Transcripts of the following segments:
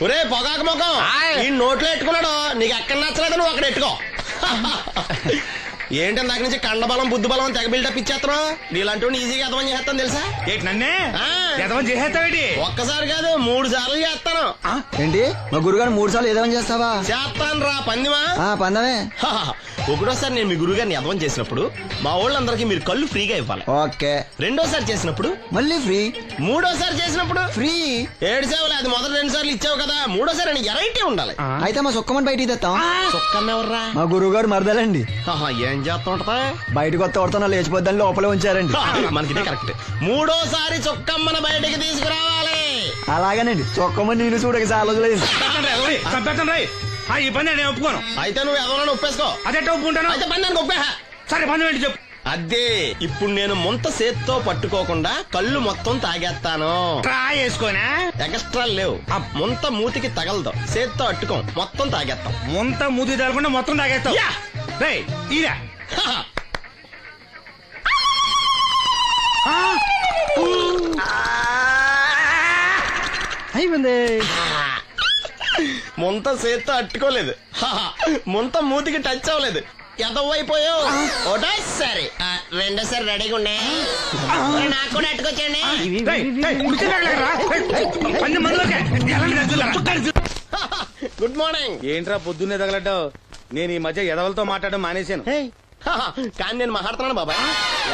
ఒరే పొగాకు ముఖం ఈ నోట్లో ఎట్టుకున్నాడు, నీకు ఎక్కడ నచ్చలేదు నువ్వు అక్కడ ఎట్టుకో. ఏంటి దాని నుంచి కండబలం బుద్ధి బలం తెగ బిల్డప్ ఇచ్చేస్తున్నావు. నీలాంటి ఈజీగా ఎదవని చేస్తాను తెలుసా? ఏంటి నన్నే ఎదవని చేసేస్తావేటి? ఒక్కసారి కాదు 3 సార్లు చేస్తాను. ఏంటి మా గురుగారు 3 సార్లు ఎదవని చేస్తావా? చేస్తాను రా పందిమా. పందమే. ఒకటోసారి నేను మీ గురుగారిని ఎదవని చేసినప్పుడు మా వాళ్ళందరికీ మీరు కళ్ళు ఫ్రీగా ఇవ్వాలి. ఓకే. రెండోసారి చేసినప్పుడు మళ్ళీ ఫ్రీ. మూడోసారి చేసినప్పుడు ఫ్రీ. 7 సేవలు అది మొదటి 2 సార్లు ఇచ్చావు కదా, మూడోసారి అని ఎరైటీ ఉండాలి. అయితే మా సుక్కమని బయటికి తెస్తాం. సుక్కమ్మ ఎవర్రా? మా గురువుగారు మరదలండి. ఏం చేస్తుంటా? బయటకు వస్తే కొడతా లేచిపోద్దని లోపలే ఉంచారండి. మనకి కరెక్ట్. మూడోసారి చొక్కమ్మని బయటికి తీసుకురావాలి. అలాగేనండి. చొక్కమని నేను చూడక చాలా రోజులైంది. ఈ పని నేను ఒప్పుకోను. అయితే నువ్వు ఎవరైనా ఒప్పేసుకో. అదే ఒప్పుకుంటాను. అయితే పని దానికి ఒప్పే. సరే పని ఏంటి చెప్పు. అదే ఇప్పుడు నేను ముంత చేత్తో పట్టుకోకుండా కళ్ళు మొత్తం తాగేస్తాను. ట్రై చేసుకోనా? ఎక్స్ట్రా లేవు. ముంత మూతికి తగలదు, చేత్తో అట్టుకోం, మొత్తం తాగేస్తాం. ముంత మూతి తగలకుండా మొత్తం తాగేస్తాం. ఈరా అయిపోయింది. ముంత చేత్తో అట్టుకోలేదు, ముంత మూతికి టచ్ అవ్వలేదు, ఎదవైపోయావు. ఒకటోసారి రెండోసారి రెడీగా ఉండే. నాకు కూడా అట్టుకొచ్చండి. Good morning. ఏంట్రా పొద్దున్నే తగలడ్డావు? నేను ఈ మధ్య ఎదవలతో మాట్లాడడం మానేశాను. కానీ నేను మాట్లాడుతున్నాను బాబాయ్.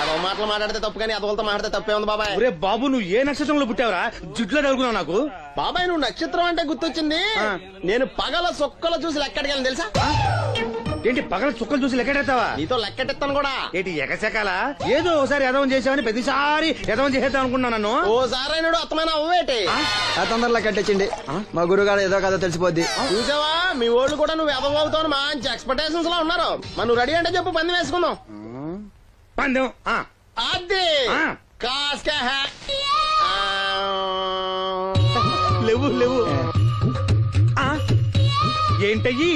ఎదవ మాటలు మాట్లాడితే తప్పు, కానీ ఎదవలతో మాట్లాడితే తప్పే ఉంది బాబాయ్. ఒరే బాబు, నువ్వు ఏ నక్షత్రంలో పుట్టావురా? జుట్లో తగులుకున్నావు నాకు. బాబాయ్ నువ్వు నక్షత్రం అంటే గుర్తొచ్చింది. నేను పగల సొక్కలు చూసి లెక్కడికెళ్ళను తెలుసా? ఏంటి పగల చుక్కలు చూసి లెక్కెడతావా? నీతో లెక్కెట్టాను కూడా. ఏంటి ఎగసెకాల? ఏదో ఒకసారి ఎదవం చేసావని ప్రతిసారి ఎదవం చేసేద్దాం అనుకున్నా నన్ను. ఓసారి అయినాడు అత్తమైన అవ్వేటి. తొందరలో కట్టించండి. మా గురుగారు ఏదో కదా తెలిసిపోద్ది. చూసావా, మీ ఓళ్ళు కూడా నువ్వు ఎదవ అవుతావు మంచి ఎక్స్పెక్టేషన్స్ లో ఉన్నారు. మరి నువ్వు రెడీ అంటే చెప్పు, పందెం వేసుకుందాం. పందెం అది కాస్క లేవు లేవు. ఏంటయ్యి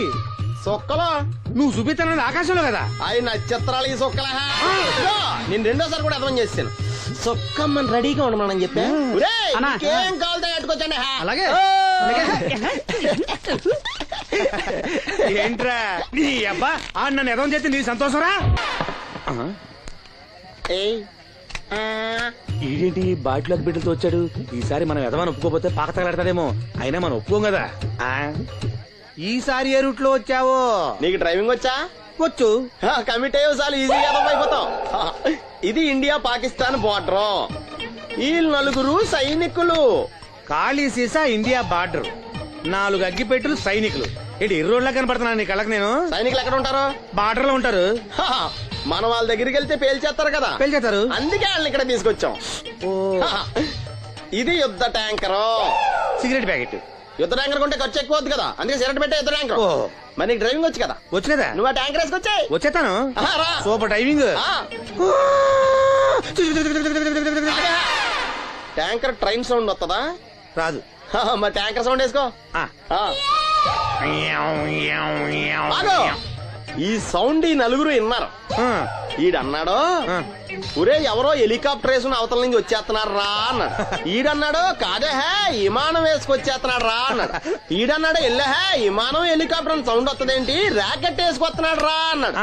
సొక్కలో నువ్వు చూపిస్తానది ఆకాశంలో కదా? అవి నక్షత్రాలు ఈ సొక్కల. నేను రెండోసారి కూడా అర్థం చేస్తాను. సొక్కమ్మని రెడీగా ఉండమని చెప్పా. ఏం కావాలో కట్టుకొచ్చండి. అలాగే. ఏంట్రా నీ అబ్బా నన్ను ఎదవం చేస్తే నీ సంతోషరా? ఈడేంటి బాటిలోకి బిడ్డలతో వచ్చాడు? ఈసారి మనం ఎదవని ఒప్పుకోపోతే పాక తగలాడతాడేమో. అయినా మనం ఒప్పుకోం కదా. ఈసారి ఏ రూట్ లో వచ్చావో? నీకు డ్రైవింగ్ వచ్చా? వచ్చు. కమిట్ అయ్యే సార్లు ఈజీగా అయిపోతాం. ఇది ఇండియా పాకిస్తాన్ బోర్డర్. ఈ 4 సైనికులు. ఖాళీ సీసా ఇండియా బార్డర్, 4 అగ్గిపెట్టులు సైనికులు. ఏంటి ఎర్రోడ్లా కనపడుతున్నాను నీ కళ్ళకి నేను? సైనికులు ఎక్కడ ఉంటారు? బార్డర్ లో ఉంటారు. మనం వాళ్ళ దగ్గరికి వెళ్తే పేల్చేస్తారు కదా. పేల్చేస్తారు. అందుకే వాళ్ళని ఇక్కడ తీసుకొచ్చాం. ఇది యుద్ధ ట్యాంకర్. Cigarette packet. యుద్ధ ట్యాంకర్ కొంటే ఖర్చు ఎక్కువ అవుతుంది కదా, అందుకే సిగరెట్ పెట్టే యుద్ధ ట్యాంకర్. మరి నీకు డ్రైవింగ్ వచ్చు కదా? వచ్చు కదా. నువ్వు ఆ ట్యాంకర్ వేసుకొచ్చాయి. వచ్చేస్తాను. Super driving. Tanker train sound వస్తుందా? రాదు. మరి ట్యాంకర్ సౌండ్ వేసుకో. ఈ సౌండ్ ఈ 4 విన్నారు. ఈడన్నాడు, ఒరే ఎవరో హెలికాప్టర్ వేసుకుని అవతల నుంచి వచ్చేస్తున్నారు రా అన్నాడు. ఈడన్నాడు, కాదే విమానం వేసుకొచ్చేస్తున్నాడు రా అన్నాడు. ఈడన్నాడు, ఎల్లహే విమానం హెలికాప్టర్ సౌండ్ వస్తుందేంటి, ర్యాకెట్ వేసుకొస్తున్నాడు రా అన్నాడు.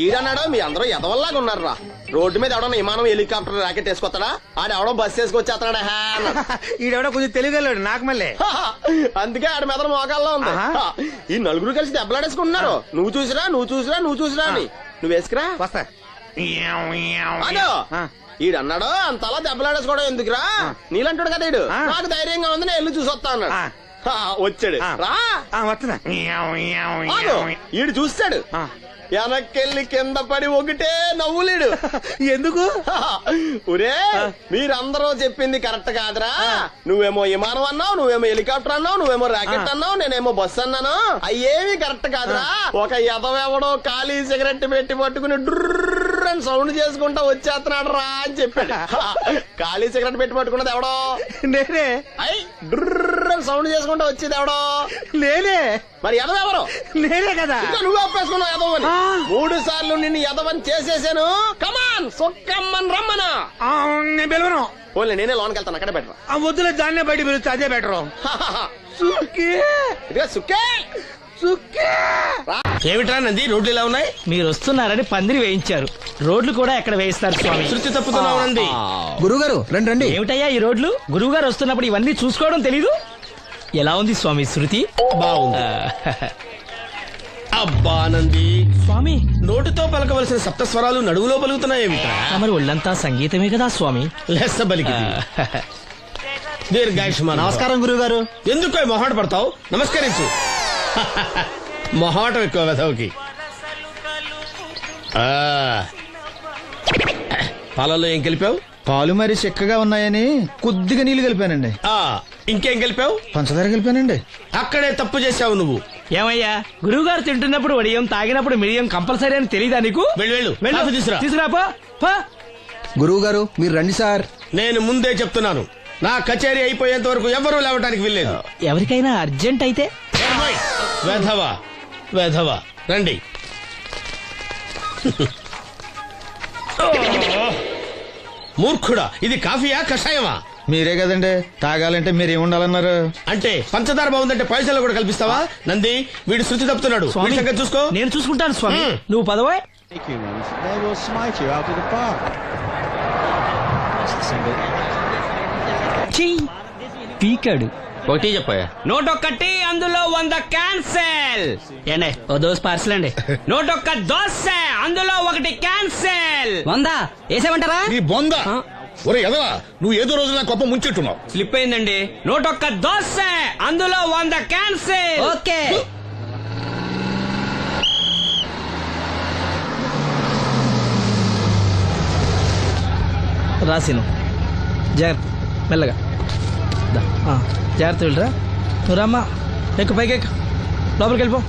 ఈడన్నాడు, మీ అందరూ ఎదవల్లాగా ఉన్నారు రా, రోడ్డు మీద ఎవడన్నా విమానం హెలికాప్టర్ ర్యాకెట్ వేసుకొస్తాడా? ఆడెవడో బస్సు వేసుకొచ్చేస్తున్నాడా అన్నాడు. ఈడెవడో కొంచెం తెలియగలడు నాకు మళ్ళీ. అందుకే ఆడ మెదడు మోకాల్లో ఉంది. ఈ 4 కలిసి దెబ్బలాడేసుకుంటున్నారు. నువ్వు చూసిరా అని. నువ్వు వేసుకురా. వస్తా. ఈడన్నాడు, అంతలా దెబ్బలాడేసుకోవడం ఎందుకురా, నీలంటాడు కదా ఈడు. నాకు ధైర్యంగా ఉంది, నేను వెళ్ళి చూసొస్తా అన్నాడు. వచ్చాడు రా. ఈడు చూస్తాడు, వెనక్కెళ్ళి కింద పడి ఒకటే నవ్వులేడు. ఎందుకు? ఒరే మీరందరూ చెప్పింది కరెక్ట్ కాదురా. నువ్వేమో విమానం అన్నావు, నువ్వేమో హెలికాప్టర్ అన్నావు, నువ్వేమో రాకెట్ అన్నావు, నేనేమో బస్సు అన్నాను. అయ్యేవి కరెక్ట్ కాదురా. ఒక ఎదవెవడో ఖాళీ సిగరెట్ పెట్టి పట్టుకుని డ్రర్ అని సౌండ్ చేసుకుంటా వచ్చేస్తున్నాడు రా అని చెప్పాడు. ఖాళీ సిగరెట్ పెట్టి పట్టుకున్నది ఎవడో? నేనే. అయ్యి డ్రర్ అని సౌండ్ చేసుకుంటా వచ్చేది ఎవడో? నేనే. మరి ఎదవెవరు? నేనే కదా. నువ్వు ఒప్పేసుకున్నావు ఎదవని. 3 సార్లు నిన్ను ఎదవని చేసేసాను. కమాన్ సొక్కమ్మని రమ్మనా. నేను పిలవను. పోలే నేనే లోన్కి వెళ్తాను, అక్కడే బెటర్. ఆ వద్దులే, దాన్నే బయట పిలుస్తా, అదే బెటరు. ఇదిగో సుక్కే ఏమిట్రా నంది, రోడ్లు ఇలా ఉన్నాయి? మీరు వస్తున్నారని పందిరి వేయించారు. రోడ్లు కూడా ఎక్కడ వేయిస్తారు స్వామి? శృతి తప్పుతున్నావు నంది. గురుగారు రండి రండి. ఏమిటయ్యా ఈ రోడ్లు? గురువు గారు వస్తున్నప్పుడు ఇవన్నీ చూసుకోవడం తెలీదు? ఎలా ఉంది స్వామి శృతి? బాగుంది. అబ్బా నంది, స్వామి నోటితో పలకవలసిన సప్తస్వరాలు నడువులో పలుకుతున్నాయేమిట్రా? మరి ఒళ్ళంతా సంగీతమే కదా స్వామి. లెస్స బలికి దీర్ఘాయుష్మాన్. నమస్కారం గురుగారు. ఎందుకు మొహాట పడతావు? నమస్కరించు. మొహాటం ఎక్కువ వెధవుకి. పాలల్లో ఏం కలిపావు? పాలు మరి చిక్కగా ఉన్నాయని కొద్దిగా నీళ్లు కలిపానండి. ఇంకేం కలిపావు? పంచదార కలిపానండి. అక్కడే తప్పు చేశావు నువ్వు. ఏమయ్యా, గురువు గారు తింటున్నప్పుడు వడియం, తాగినప్పుడు మిడియం కంపల్సరీ అని తెలీదా నీకు? వెళ్ళు కాఫీ తీసురా. తీసుకురాపో. గురువు గారు మీరు రండి సార్. నేను ముందే చెప్తున్నాను, నా కచేరీ అయిపోయేంత వరకు ఎవరూ లేవటానికి వెళ్ళలేదు. ఎవరికైనా అర్జెంట్ అయితే వెధవా వెధవా రండి. మూర్ఖుడా, ఇది కాఫీయా కషాయమా? మీరే కదండి తాగాలంటే మీరేముండాలన్నారు? అంటే పంచదార బాగుందంటే పైసలు కూడా కల్పిస్తావా? నంది, వీడు శృతి తప్పుతున్నాడు. స్వామి, వీడి సంగతి చూసుకో. నేను చూసుకుంటాను స్వామి. నువ్వు పదవా. They will smite you out of the park. పీకాడు. ఒకటి చెప్పాయా? నూటొక్కటి, అందులో 100 క్యాన్సెల్. ఏండే ఓ దోస్ పార్సల్ అండి. నూటొక్క దోశ, అందులో 1 క్యాన్సెల్. 100 వేసేమంటారా? నీ బొంద. ఒరే ఎదవా, నువ్వు ఏదో రోజు నా గొప్ప ముంచెట్టున్నావు. స్లిప్ అయిందండి. నూటొక్క దోశ, అందులో 100 క్యాన్సెల్. ఓకే. రాసిను జాగ్రత్త, మెల్లగా జాగ్రత్త వెళ్ళరా. నువ్వు రామ్మా, ఎక్కు పైకి ఎక్కు, లోపలికి వెళ్ళిపో.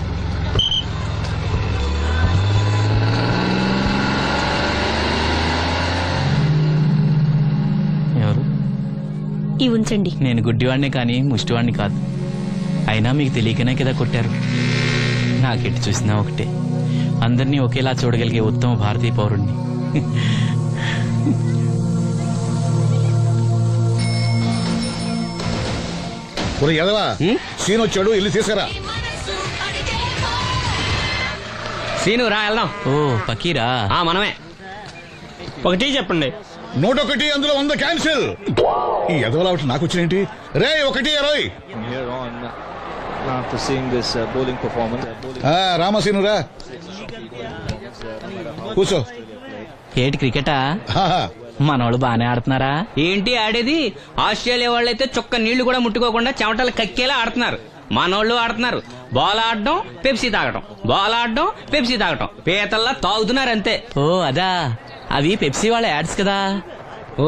ఎవరు? ఇవి ఉంచండి. నేను గుడ్డివాడినే కానీ ముష్టివాడిని కాదు. అయినా మీకు తెలియకనే కదా కొట్టారు. నాకెట్టి చూసినా ఒకటే, అందరినీ ఒకేలా చూడగలిగే ఉత్తమ భారతీయ పౌరుణ్ణి. ఒరే ఎదవా, సీన్ వచ్చాడు, ఇల్లు తీసుకురా. సీను రా, వెళ్దాం. ఓ పకీరా, మనమే. ఒకటి చెప్పండి. 101, అందులో 100 క్యాన్సిల్. ఈ ఎదవలా ఒకటి నాకు వచ్చినేంటి? రే 120. From here on, after seeing this bowling performance, రామసీనురా, కూర్చో. ఏటి క్రికెటా? ఆహా. మనోళ్ళు బానే ఆడుతున్నారా? ఏంటి ఆడేది? ఆస్ట్రేలియా వాళ్ళైతే చుక్క నీళ్లు కూడా ముట్టుకోకుండా చెమటలు కక్కేలా ఆడుతున్నారు. మనోళ్ళు ఆడుతున్నారు బాల్ ఆడడం, పెప్సీ తాగటం, బాల్ ఆడడం, పెప్సీ తాగటం, పీతల్లా తాగుతున్నారు అంతే. ఓ అదా, అవి పెప్సీ వాళ్ళ యాడ్స్ కదా. ఓ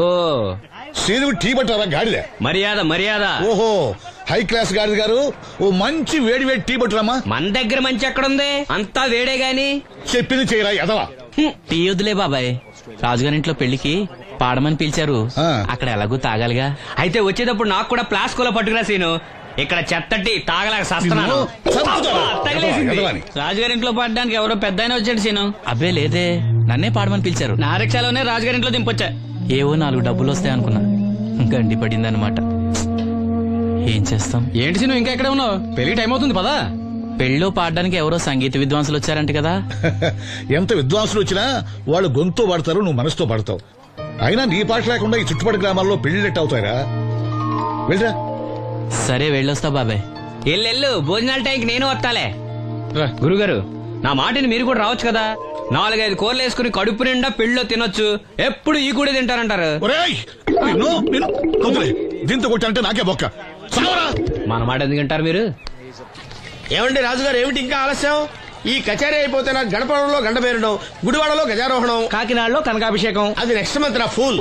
సీనుకు టీ పట్టారా గాడిద? మర్యాద మర్యాద. ఓహో, హై క్లాస్ గాడిద గారు, ఓ మంచి వేడి వేడి టీ పట్టురామా. మన దగ్గర మంచి ఎక్కడుంది? అంతా వేడే గాని. చెప్పింది చేయరా ఎదవా. టీ వద్దులే బాబాయ్, రాజుగారింట్లో పెళ్లికి పాడమని పిలిచారు. అక్కడ ఎలాగూ తాగాలిగా. అయితే వచ్చేటప్పుడు నాకు కూడా ప్లాస్కోలో పట్టుకురా సీను. ఇక్కడ చెత్తటి తాగలేక సస్తున్నాను. తగిలేసింది. రాజుగారింట్లో పడడానికి ఎవరో పెద్ద వచ్చాడు సీను. అబ్బే లేదే, నన్నే పాడమని పిలిచారు. నా రిక్షాలోనే రాజుగారింట్లో దింపొచ్చా. ఏవో 4 డబ్బులు వస్తాయి అనుకున్నా, గండి పడిందనమాట. ఏం చేస్తాం? ఏంటి సీను ఇంకా ఎక్కడ ఉన్నావు? పెళ్లి టైం అవుతుంది పదా. పెళ్ళిలో పాడడానికి ఎవరో సంగీత విద్వాంసులు వచ్చారంట కదా. ఎంత విద్వాంసులు వచ్చినా వాళ్ళు గొంతు పడతారు, నువ్వు మనసుతో పడతావు. అయినా నీ పాట లేకుండా ఈ చుట్టుపక్కల గ్రామాల్లో పెళ్లినట్టు అవుతాయిరా. వెళ్ళరా. సరే వెళ్ళొస్తా బాబాయ్. ఎల్లెళ్ళు, భోజనాల టైంకి నేను వస్తాలే. గురుగారు, నా మాటిని మీరు కూడా రావచ్చు కదా. 4-5 కూరలు వేసుకుని కడుపు నిండా పెళ్ళిలో తినొచ్చు. ఎప్పుడు ఈ కూడా తింటారంటారు. దీంతో కొట్టాలంటే నాకే బొక్క. మన మాట ఎందుకు తింటారు మీరు? ఏమండి రాజుగారు, ఏమిటి ఇంకా ఆలస్యం? ఈ కచేరీ అయిపోతే నాకు గణపవరంలో గండ పేరడం, గుడివాడలో గజారోహణం, కాకినాడలో కనకాభిషేకం. అది నెక్స్ట్ మంత్ నా ఫుల్.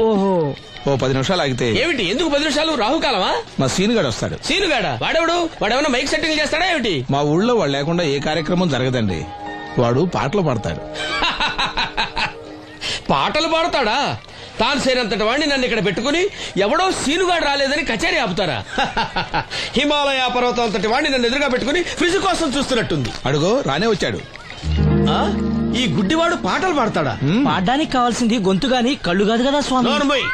ఓ 10 నిమిషాలు ఆగితే ఏమిటి? ఎందుకు 10 నిమిషాలు? రాహుకాలమా? మా సీనుగాడు వస్తాడు. సీనుగాడా? వాడెవడు? వాడేమన్నా మైక్ సెట్టింగ్ చేస్తాడా ఏమిటి? మా ఊళ్ళో వాడు లేకుండా ఏ కార్యక్రమం జరగదండి. వాడు పాటలు పాడతాడు. పాటలు పాడతాడా? తాను సేనంతటి వాడిని నన్ను ఇక్కడ పెట్టుకుని ఎవడో సీనుగాడు రాలేదని కచేరీ ఆపుతారా? హిమాలయ పర్వతం అంతటి వాడిని నన్ను ఎదురుగా పెట్టుకుని ఫ్రిజ్ కోసం చూస్తున్నట్టుంది. అడుగో రానే వచ్చాడు. ఈ గుడ్డివాడు పాటలు పాడతాడా? పాడడానికి కావాల్సింది గొంతు గాని కళ్ళు కాదు కదా స్వామి. నోర్మోయ్,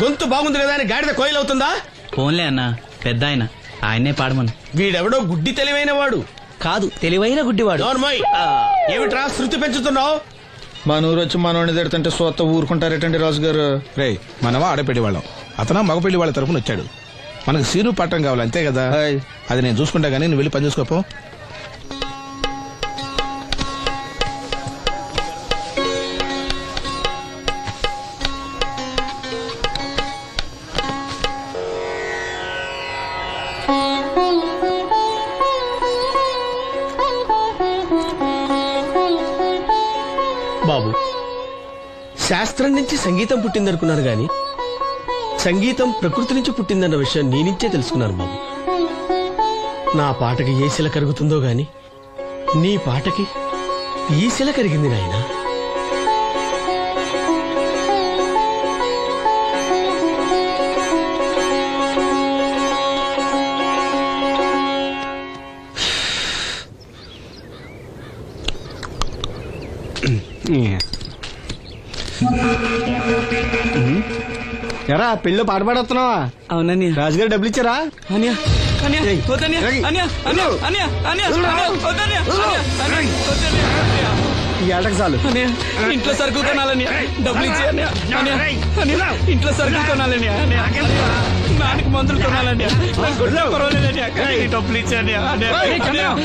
గొంతు బాగుంది కదా అని గాడిద కోయిల్ అవుతుందా? ఫోన్లే అన్న, పెద్ద ఆయన, ఆయనే పాడమను. వీడెవడో గుడ్డి తెలివైన వాడు కాదు, తెలివైన గుడ్డివాడు. నోర్మోయ్. ఏమిట్రా శృతి పెంచుతున్నావు? మన ఊరు వచ్చి మనోడిని తిడుతుంటే సొత్త ఊరుకుంటారేటండి రాజు గారు. రే, మనమా ఆడపెళ్లి వాళ్ళం, అతను మగపెళ్లి వాళ్ళ తరపున వచ్చాడు. మనకు సీరు పట్టం కావాలి అంతే కదా. అది నేను చూసుకుంటా గానీ నువ్వు వెళ్ళి పని చూసుకోపో. బాబు, శాస్త్రం నుంచి సంగీతం పుట్టిందనుకున్నారు గాని సంగీతం ప్రకృతి నుంచి పుట్టిందన్న విషయం నీ నుంచే తెలుసుకున్నాను బాబు. నా పాటకి ఏ శిల కరుగుతుందో గాని నీ పాటకి ఈ శిల కరిగింది నాయనా. ఎరా పెళ్ళి పాట పాడుతున్నావా? అవునని రాజుగారు డబ్బులు ఇచ్చారా? ఈ ఏటకు చాలు. ఇంట్లో సరుకులు కొనాలని డబ్బులు ఇచ్చే ఇంట్లో సరుకులు కొనాలని నాన్నకి మందులు కొనాలని డబ్బులు ఇచ్చాను డబ్బులు ఇచ్చాను.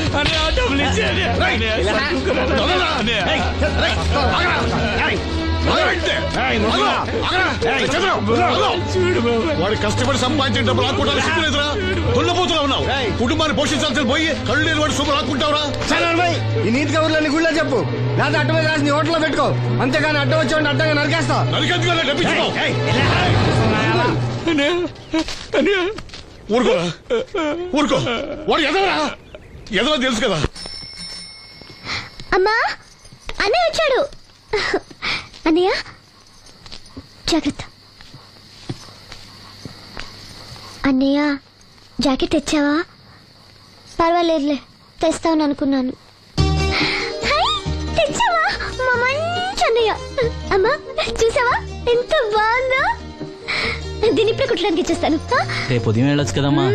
వాడు కష్టపడి సంపాదించిన డబ్బు రాకుండా సిగ్గులేదురా? దున్నపోతున్నా ఉన్నావు. కుటుంబాన్ని పోషించాల్సిన పోయి కళ్ళు లేని వాడు శుభ్రం రాకుంటావురా? ఈ నీతి కబుర్లన్నీ గుళ్ళో చెప్పు, లేదా అడ్డ మీద రాసి నీ హోటల్లో పెట్టుకో. అంతేగాని అడ్డం వచ్చి అడ్డంగా నరికేస్తా. నరికెందుకు డబ్బిచ్చుకో. ఊరుకోరా, ఊరుకో. వాడు ఎదవరా? ఎదవ తెలుసు కదా. అమ్మా, అన్నయ్య వచ్చాడు. అన్నయ్య జాగ్రత్త. అన్నయ్య జాకెట్ తెచ్చావా? పర్వాలేదులే, తెస్తావని అనుకున్నాను. తెచ్చావా? మా మంచి అన్నయ్య. అమ్మా చూసావా ఎంత బాగుందో? దీని ఇప్పుడే కుట్టడానికి ఇచ్చేస్తాను. రేపు ఉదయం వెళ్ళొచ్చు కదమ్మా.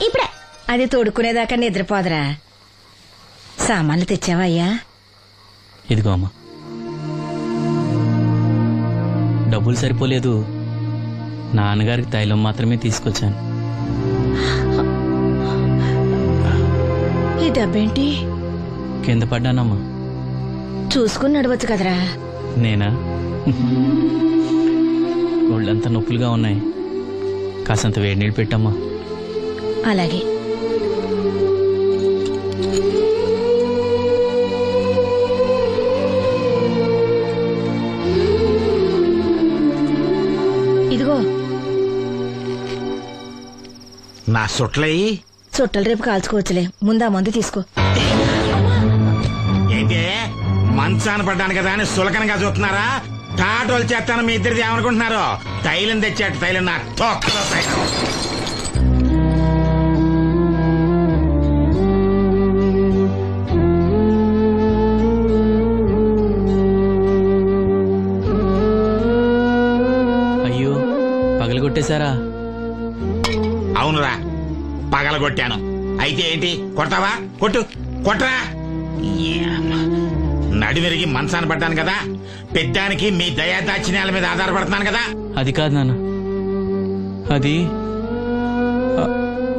ఇప్పుడే. అది తోడుకునేదాకా నిద్రపోదరా. సామాన్లు తెచ్చావా అయ్యా? ఇదిగో అమ్మా. డబ్బులు సరిపోలేదు, నాన్నగారికి తైలం మాత్రమే తీసుకొచ్చాను. ఈ డబ్బేంటి? కింద పడ్డానమ్మా. చూసుకుని నడవచ్చు కదరా. నేనా? ఒళ్ళంతా నొప్పులుగా ఉన్నాయి, కాసంత వేడి నీళ్ళు పెట్టమ్మా. అలాగే. ఇదిగో నా సొట్లయి చుట్టలు రేపు కాల్చుకోవచ్చులే, ముందా మందు తీసుకో. ఏంటి మంచాన పడ్డాను కదా అని సులకనగా చూస్తున్నారా? టాటోలు చేస్తాను మీ ఇద్దరిది ఏమనుకుంటున్నారు? తైలం తెచ్చాడు, తైలం నా తొక్కలో తైలం. అయ్యో, పగలగొట్టేశారా? అవునురా, పగలగొట్టాను. అయితే ఏంటి, కొడతావా? కొట్టు, కొట్టరా. నడివిరిగి మంచాన పడ్డాను కదా, పెద్దానికి మీ దయాదాచిన్యాల మీద ఆధారపడుతున్నాను కదా. అది కాదు నాన్న, అది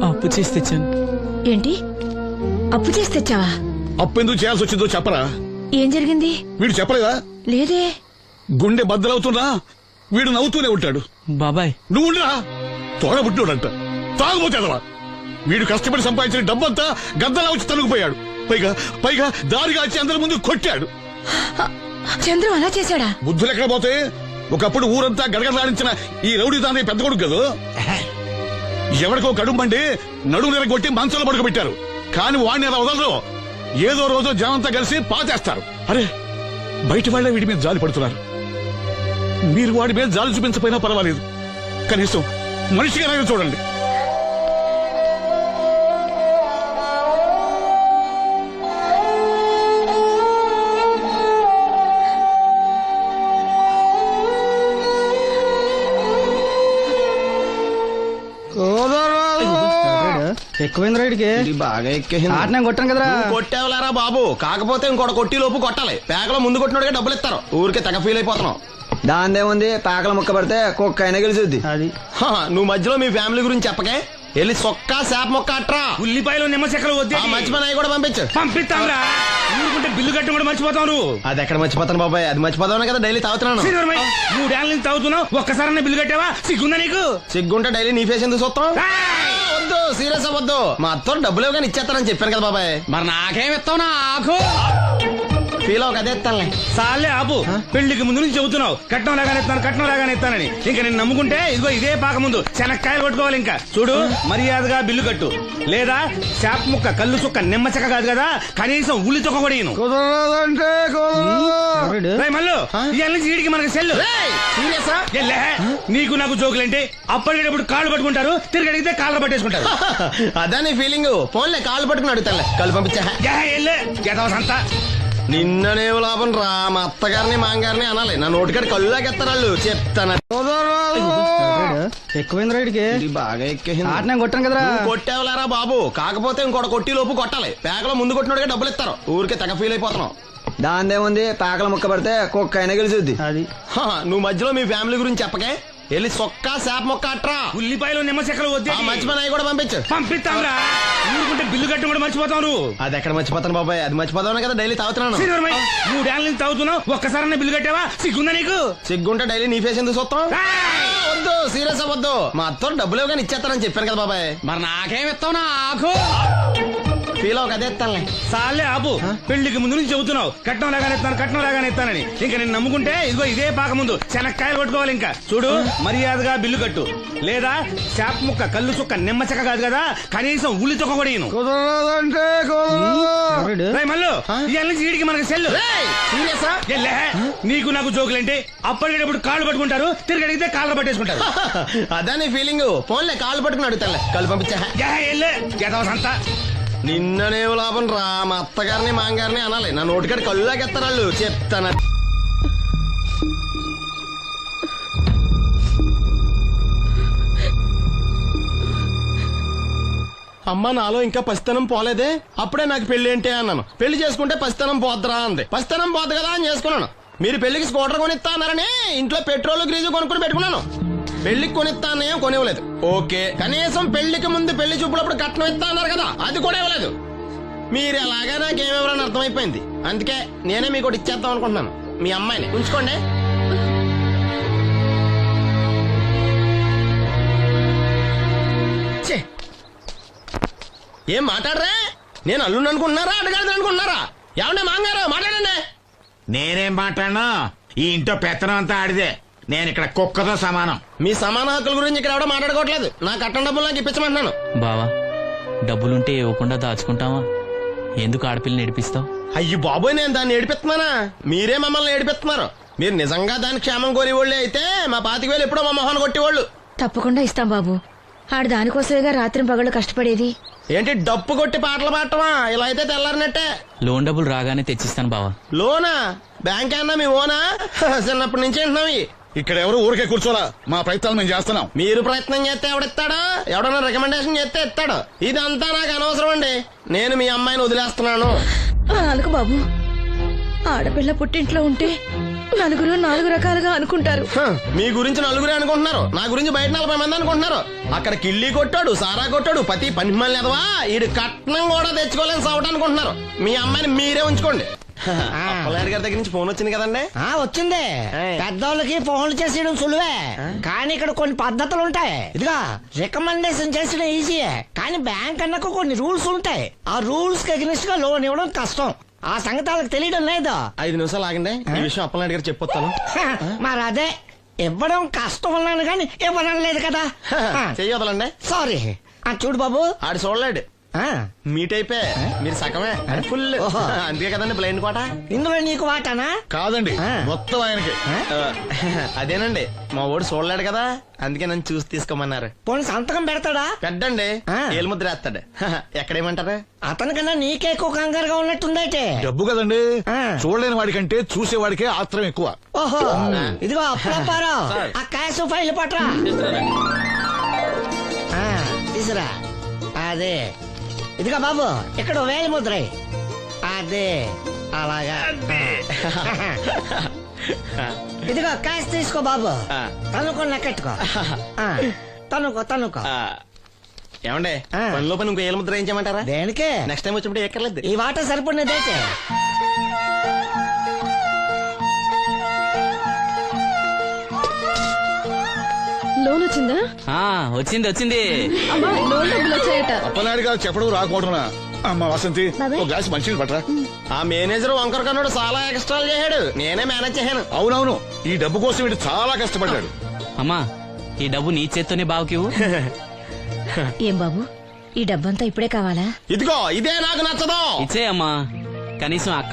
అప్పు చేసి తెచ్చాను. ఏంటి అప్పు చేసి తెచ్చావా? అప్పు ఎందుకు చేయాల్సి వచ్చిందో చెప్పరా? ఏం జరిగింది? వీడు చెప్పలేదా? లేదే. గుండె బద్దలవుతున్నా వీడు నవ్వుతూనే ఉంటాడు. బాబాయ్ నువ్వు ఉండరా? తోడబుట్టినోడంట, తాగుపోతేదవా. వీడు కష్టపడి సంపాదించిన డబ్బంతా గద్దలా వచ్చి తనుకుపోయాడు. పైగా పైగా దారిగా వచ్చి అందరి ముందు కొట్టాడు. చంద్రం అలా చేశాడా? బుద్ధులు ఎక్కడ పోతే? ఒకప్పుడు ఊరంతా గడగడలాడించిన ఈ రౌడీ దాని పెద్ద కొడుకు కదా. ఎవరికో కడుంబండి నడుము నిరగొట్టి మంచంలో పడుకోబెట్టారు. కాని వాడిని అలా వదలరు. ఏదో రోజు జనంతా కలిసి పాతేస్తారు. అరే, బయట వాళ్లే వీడి మీద జాలి పడుతున్నారు. మీరు వాడి మీద జాలి చూపించపోయినా పర్వాలేదు, కనీసం మనిషిగా చూడండి. ఎక్కువైంది రైడ్కి బాగా ఎక్కేసింది. ఆటనే కొట్టాను కదరా. నువ్వు కొట్టేవలేరా బాబు, కాకపోతే ఇంకోటి కొట్టి లోపు కొట్టాలి. పేకలో ముందు కొట్టినోడికే డబ్బులు ఇస్తారు. ఊరికే తెగ ఫీల్ అయిపోతున్నావు. దాందేముంది, పేకల ముక్క పడితే కుక్క అయినా గెలిచుద్ది. అది నువ్వు మధ్యలో మీ ఫ్యామిలీ గురించి చెప్పకే. వెళ్ళి సొక్క శాప మొక్క అట్రా. ఉల్లిపాయలు నిమ్మ చెక్కలు వద్దే. మంచి పని అవి కూడా పంపించు. పంపిస్తాంరా. ఊరుకుంటే బిల్లు కట్టి కూడా మర్చిపోతావు నువ్వు. అది ఎక్కడ మర్చిపోతాను బాబాయ్, అది మర్చిపోతావు కదా డైలీ తాగుతున్నాను. 3 ఏళ్ళ నుంచి తాగుతున్నావు, ఒక్కసారి బిల్లు కట్టావా? సిగ్గుందా నీకు? సిగ్గుంటే డైలీ నీ ఫేస్ ఎందుకు చూస్తాం? వద్దు, సీరియస్ అవ్వద్దు. మా అత్తో డబ్బులు ఇవ్వగానే ఇచ్చేస్తానని చెప్పాను కదా బాబాయ్. మరి నాకేం ఇస్తావు నాకు? ఫీల్ అవ్వక అదే ఇస్తానులే. సాలే ఆపు. పెళ్లికి ముందు నుంచి చెబుతున్నావు కట్నం లాగానే ఇస్తానని. ఇంకా నేను నమ్ముకుంటే ఇదిగో ఇదే పాక ముందు శనక్కాయలు కొట్టుకోవాలి. ఇంకా చూడు, మర్యాదగా బిల్లు కట్టు, లేదా చేప ముక్క కళ్ళు చుక్క నిమ్మ చెక్క కాదు కదా, కనీసం ఉల్లి చుక్క కూడా ఇయ్యను. మళ్ళీ ఇవాళ నుంచి వీడికి మనకి సెల్లు. నీకు నాకు జోకులేంటి? అప్పటికేటప్పుడు కాళ్ళు పట్టుకుంటారు, తిరిగి అడిగితే కాళ్ళు పట్టేసుకుంటారు. అదే నీ ఫీలింగ్. ఫోన్లే కాళ్ళు పట్టుకుని అడుగుతానులే. కళ్ళు పంపించా. అంతా నిన్ననే లాభం రా. మా అత్తగారిని మాంగారిని అనాలి. నా నోటికాడ కళ్ళు లాగెత్తారు వాళ్ళు. చెప్తాను. ఎక్కువైంది రైడ్కి బాగా ఎక్కేసింది. ఆటనే కొట్టాను కదరా. కొట్టేవలేరా బాబు, కాకపోతే ఇంకోటి కొట్టి లోపు కొట్టాలి. పేకలో ముందు కొట్టినోడికే డబ్బులు ఇస్తారు. ఊరికే తెగ ఫీల్ అయిపోతున్నావు. దాందేముంది, పేకల ముక్క పడితే కుక్క అయినా గెలిచుద్ది. అది నువ్వు మధ్యలో మీ ఫ్యామిలీ గురించి చెప్పకే. వెళ్ళి సొక్క శాప మొక్క అట్రా. ఉల్లిపాయలు నిమ్మ చెక్కలు వద్దే. మంచి పని అవి కూడా పంపించు. పంపిస్తాంరా. ఊరుకుంటే బిల్లు కట్టి కూడా మర్చిపోతావు నువ్వు. అది ఎక్కడ మర్చిపోతాను బాబాయ్, అది మర్చిపోతావు కదా డైలీ తాగుతున్నాను. 3 ఏళ్ళ నుంచి తాగుతున్నావు, ఒక్కసారి బిల్లు కట్టావా? సిగ్గుందా నీకు? సిగ్గుంటే డైలీ నీ ఫేస్ ఎందుకు చూస్తాం? వద్దు, సీరియస్ అవ్వద్దు. మా అత్తో డబ్బులు ఇవ్వగానే ఇచ్చేస్తానని చెప్పాను కదా బాబాయ్. మరి నాకేం ఇస్తావు నాకు? ఫీల్ అవ్వక అదే ఇస్తానులే. సాలే ఆపు. పెళ్లికి ముందు నుంచి చెబుతున్నావు కట్నం లాగానే ఇస్తానని. ఇంకా నేను నమ్ముకుంటే ఇదిగో ఇదే పాక ముందు శనక్కాయలు కొట్టుకోవాలి. ఇంకా చూడు, మర్యాదగా బిల్లు కట్టు, లేదా చేప ముక్క కళ్ళు చుక్క నిమ్మ చెక్క కాదు కదా, కనీసం ఉల్లి చుక్క కూడా ఇయ్యను. మళ్ళీ ఇవాళ నుంచి వీడికి మనకి సెల్లు. నీకు నాకు జోకులేంటి? అప్పటికేటప్పుడు కాళ్ళు పట్టుకుంటారు, తిరిగి అడిగితే కాళ్ళు పట్టేసుకుంటారు. అదే నీ ఫీలింగ్. ఫోన్లే కాళ్ళు పట్టుకుని అడుగుతానులే. కళ్ళు పంపించా. అంతా నిన్ననే లాభం రా. మా అత్తగారిని మాంగారిని అనాలి. నా నోటికాడ కళ్ళు లాగెత్తారు వాళ్ళు. చెప్తాను. అమ్మ నాలో ఇంకా పసితనం పోలేదే. అప్పుడే నాకు పెళ్లి ఏంటి అన్నాను. పెళ్లి చేసుకుంటే పసితనం పోద్దురా అంది. పసితనం పోద్దు కదా అని చేసుకున్నాను. మీరు పెళ్లికి స్కూటర్ కొనిస్తా అన్నారని ఇంట్లో పెట్రోల్ గ్రీజు కొనుక్కుని పెట్టుకున్నాను. పెళ్లికి కొనిస్తానే కొనివ్వలేదు. ఓకే, కనీసం పెళ్లికి ముందు పెళ్లి చూపులప్పుడు కట్నం ఇస్తా అన్నారు కదా, అది కూడా ఇవ్వలేదు. మీరు ఎలాగా నాకేమెవరని అర్థమైపోయింది. అందుకే నేనే మీకు ఒకటి ఇచ్చేద్దాం అనుకుంటున్నాను. మీ అమ్మాయిని ఉంచుకోండి. ఏం మాట్లాడరా? నేను అల్లుండి అనుకుంటున్నారా, అడగాలి అనుకుంటున్నారా? ఏమన్నా మాంగారు మాట్లాడండి. నేనేం మాట్లాడను? ఈ ఇంట్లో పెత్తనం అంతా ఆడిదే. నేను ఇక్కడ కుక్కతో సమానం. మీ సమాన హక్కుల గురించి ఇక్కడ ఎవడో మాట్లాడుకోవట్లేదు. నా కట్టం డబ్బులు నాకు ఇప్పించమంటున్నాను. బావా, డబ్బులుంటే ఇవ్వకుండా దాచుకుంటావా? ఎందుకు ఆడపిల్లని ఏడిపిస్తావు? అయ్యి బాబోయ్, నేను దాన్ని ఏడిపిస్తున్నానా? మీరే మమ్మల్ని ఏడిపిస్తున్నారు. మీరు నిజంగా దాని క్షేమం కోరేవాళ్ళే అయితే మా 25,000 ఎప్పుడో మా మొహాన్ని కొట్టేవాళ్ళు. తప్పకుండా ఇస్తాం బాబు. ఆడు దానికోసమేగా రాత్రి పగళ్ళు కష్టపడేది. ఏంటి డప్పు కొట్టి పాటలు పాడటమా? ఇలా అయితే తెల్లారినట్టే. లోన్ డబ్బులు రాగానే తెచ్చిస్తాను బావా. లోనా? బ్యాంక్ అన్నా మీ ఓనా? చిన్నప్పటి నుంచి వింటున్నాం. ఇక్కడ ఎవరు ఊరికే కూర్చోరా. మా ప్రయత్నాలు మేము చేస్తున్నాం. మీరు ప్రయత్నం చేస్తే ఎవడిస్తాడా? ఎవడన్నా రికమెండేషన్ చేస్తే ఇస్తాడు. ఇదంతా నాకు అనవసరం అండి. నేను మీ అమ్మాయిని వదిలేస్తున్నాను. అనుకు బాబు, ఆడపిల్ల పుట్టింట్లో ఉంటే నలుగురు 4 రకాలుగా అనుకుంటారు. మీ గురించి నలుగురే అనుకుంటున్నారు, నా గురించి బయట 40 మంది అనుకుంటున్నారు. అక్కడ కిళ్ళి కొట్టాడు, సారా కొట్టాడు, పతి పని మళ్ళీ ఎదవా, ఈడు కట్నం కూడా తెచ్చుకోలేని సవట అనుకుంటున్నారు. మీ అమ్మాయిని మీరే ఉంచుకోండి. అప్పలనాయుడు గారి దగ్గర నుంచి ఫోన్ వచ్చింది కదండి. వచ్చింది. పెద్దోళ్ళకి ఫోన్లు చేసేయడం సులువే, కానీ ఇక్కడ కొన్ని పద్ధతులు ఉంటాయి. ఇదిగా రికమెండేషన్ చేసడం ఈజీయే, కానీ బ్యాంక్ అన్నకు కొన్ని రూల్స్ ఉంటాయి. ఆ రూల్స్ కి అగ్నిస్ట్ గా లోన్ ఇవ్వడం కష్టం. ఆ సంగతి వాళ్ళకి తెలియడం లేదు. 5 నిమిషాలు ఆగండి, ఈ విషయం అప్పలనాయుడు గారు చెప్పొస్తాను. మరి అదే ఇవ్వడం కష్టం అన్నాను కానీ ఇవ్వడం లేదు కదా. చెయ్యొదలండి. సారీ. చూడు బాబు, ఆడు చూడలేడు. మీట్ అయిపోయి మీరు సగమే ఫుల్. అందుకే కదండి బ్లైండ్ కోట. ఇందులో నీకు వాటానా? కాదండి, మొత్తం ఆయనకి. అదేనండి, మా ఓడు చూడలేడు కదా, అందుకే నన్ను చూసి తీసుకోమన్నారు. పోనీ సంతకం పెడతాడా? పెద్దండి, ఏలు ముద్ర వేస్తాడు. ఎక్కడేమంటారు? అతనికన్నా నీకే ఎక్కువ కంగారుగా ఉన్నట్టుందైతే. డబ్బు కదండి, చూడలేని వాడికంటే చూసేవాడికే ఆత్రం ఎక్కువ. ఓహో, ఇదిగో అప్పుడప్పారావు, ఆ క్యాష్ ఫైల్ పట్రా. తీసురా. అదే ఇదిగా బాబు ఇక్కడ వేలి ముద్ర అదే అలాగా ఇదిగో క్యాష్ తీసుకో బాబు తనుకో లెక్కెట్టుకో తనుకో ఏమండే పనిలో పని ఇంకో ఏళ్ళ ముద్ర ఏం చేయమంటారా? దేనికే నెక్స్ట్ టైం వచ్చినప్పుడు ఎక్కర్లేదు. ఈ వాటర్ సరిపడినదైతే లోన్ వచ్చిందా? వచ్చింది అమ్మా లోన్ డబ్బులు వచ్చాయట. అప్పనాయుడు గారు చెప్పడం రాకపోవడం. అమ్మ వసంతి ఒక గ్లాస్ మంచినీళ్ళు పట్టరా. ఆ మేనేజర్ వంకర కన్నాడు చాలా ఎక్స్ట్రాలు చేశాడు, నేనే మేనేజ్ చేశాను. అవునవును, ఈ డబ్బు కోసం వీడు చాలా కష్టపడ్డాడు. అమ్మా ఈ డబ్బు నీ చేత్తోనే బావుకివు. ఏం బాబు ఈ డబ్బంతా ఇప్పుడే కావాలా? ఇదిగో ఇదే నాకు నచ్చదు. ఇచ్చేయమ్మా, కనీసం అక్క